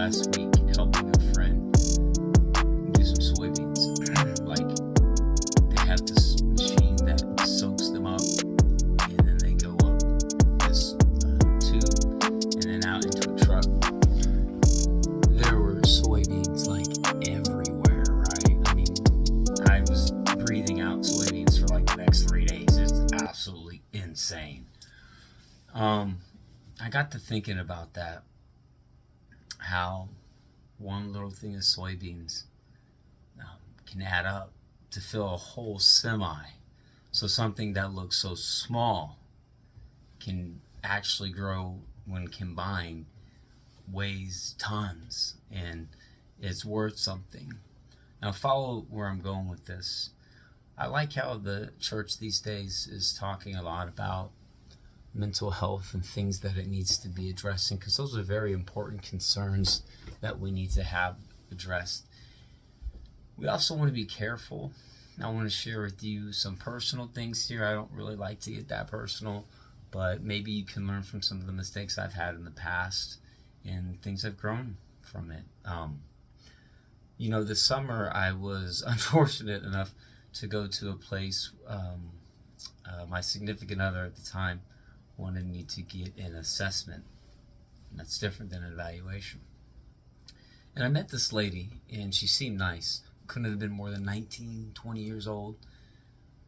last week helping a friend do some soybeans. Like, they have this machine that soaks them up, and then they go up this tube and then out into a truck. There were soybeans like everywhere, right? I mean, I was breathing out soybeans for like the next 3 days. It's absolutely insane. I got to thinking about that, how one little thing of soybeans can add up to fill a whole semi. So something that looks so small can actually grow, when combined, weighs tons, and it's worth something. Now follow where I'm going with this. I like how the church these days is talking a lot about mental health and things that it needs to be addressing, because those are very important concerns that we need to have addressed. We also want to be careful. I want to share with you some personal things here. I don't really like to get that personal, but maybe you can learn from some of the mistakes I've had in the past and things I've grown from it. This summer I was unfortunate enough to go to a place. My significant other at the time wanted me to get an assessment. And that's different than an evaluation. And I met this lady, and she seemed nice. Couldn't have been more than 19, 20 years old.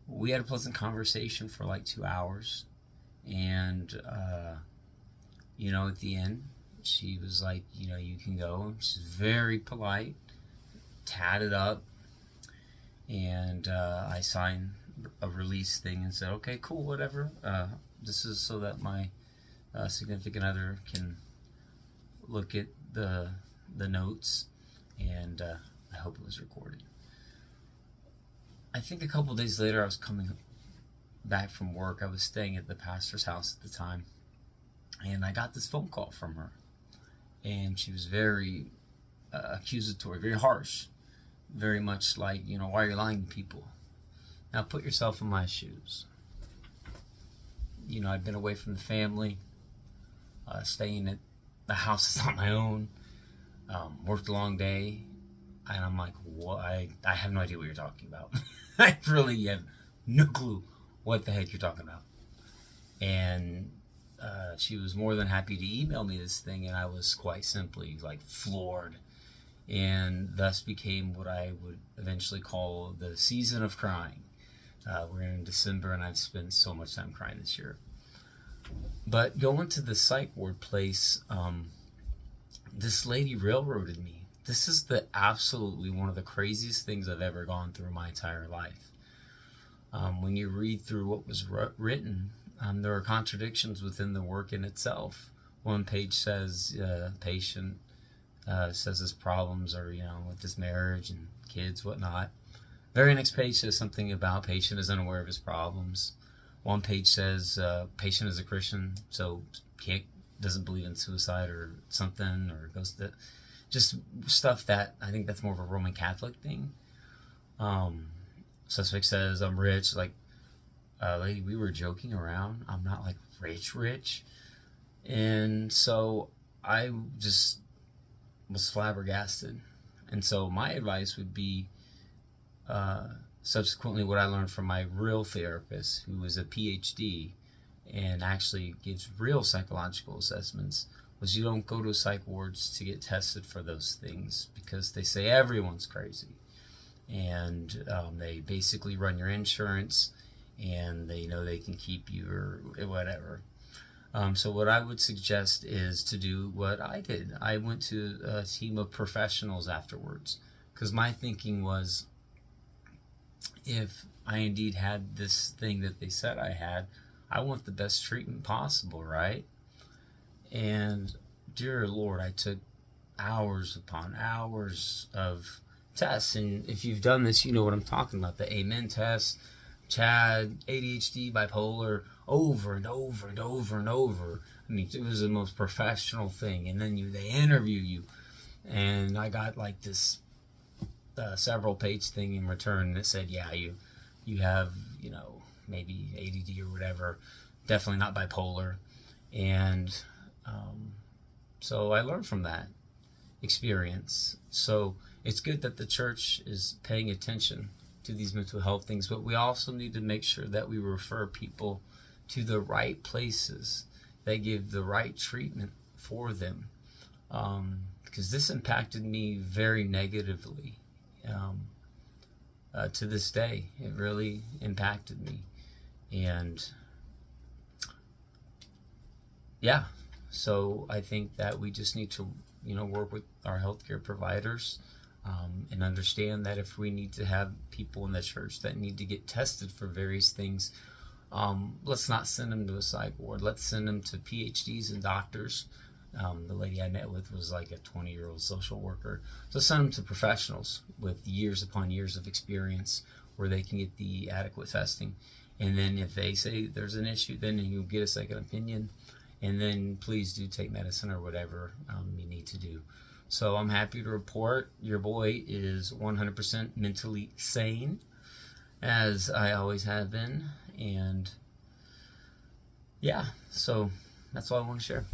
We had a pleasant conversation for like 2 hours. And, at the end, she was like, you can go. She's very polite, tatted up. And I signed a release thing and said, okay, cool, whatever. This is so that my significant other can look at the notes, and I hope it was recorded. I think a couple days later, I was coming back from work. I was staying at the pastor's house at the time, and I got this phone call from her, and she was very accusatory, very harsh, very much like, why are you lying to people? Now put yourself in my shoes. I'd been away from the family, staying at the house that's not my own, worked a long day, and I'm like, what? I have no idea what you're talking about. I really have no clue what the heck you're talking about. And she was more than happy to email me this thing, and I was quite simply like floored, and thus became what I would eventually call the season of crying. We're in December, and I've spent so much time crying this year. But going to the psych ward place, this lady railroaded me. This is absolutely one of the craziest things I've ever gone through my entire life. When you read through what was written, there are contradictions within the work in itself. One page says patient says his problems are, with his marriage and kids, whatnot. Very next page says something about patient is unaware of his problems. One page says patient is a Christian, so doesn't believe in suicide or something, or goes to just stuff that I think that's more of a Roman Catholic thing. Suspect says I'm rich. Like, lady, we were joking around. I'm not like rich. And so I just was flabbergasted. And so my advice would be, subsequently, what I learned from my real therapist, who was a PhD and actually gives real psychological assessments, was you don't go to psych wards to get tested for those things, because they say everyone's crazy, and they basically run your insurance, and they know they can keep you or whatever. So what I would suggest is to do what I did. I went to a team of professionals afterwards, because my thinking was, if I indeed had this thing that they said I had, I want the best treatment possible, right? And dear Lord, I took hours upon hours of tests. And if you've done this, you know what I'm talking about. The Amen test, CHAD, ADHD, bipolar, over and over and over and over. I mean, it was the most professional thing. And then they interview you. And I got like this several page thing in return that said, yeah, you have, maybe ADD or whatever, definitely not bipolar. And so I learned from that. experience. So it's good that the church is paying attention to these mental health things, but we also need to make sure that we refer people to the right places that give the right treatment for them. Because this impacted me very negatively. To this day, it really impacted me. And yeah, so I think that we just need to, work with our healthcare providers, and understand that if we need to have people in the church that need to get tested for various things, let's not send them to a psych ward. Let's send them to PhDs and doctors. The lady I met with was like a 20-year-old social worker. So send them to professionals with years upon years of experience where they can get the adequate testing. And then if they say there's an issue, then you get a second opinion. And then please do take medicine or whatever you need to do. So I'm happy to report your boy is 100% mentally sane, as I always have been. And yeah, so that's all I want to share.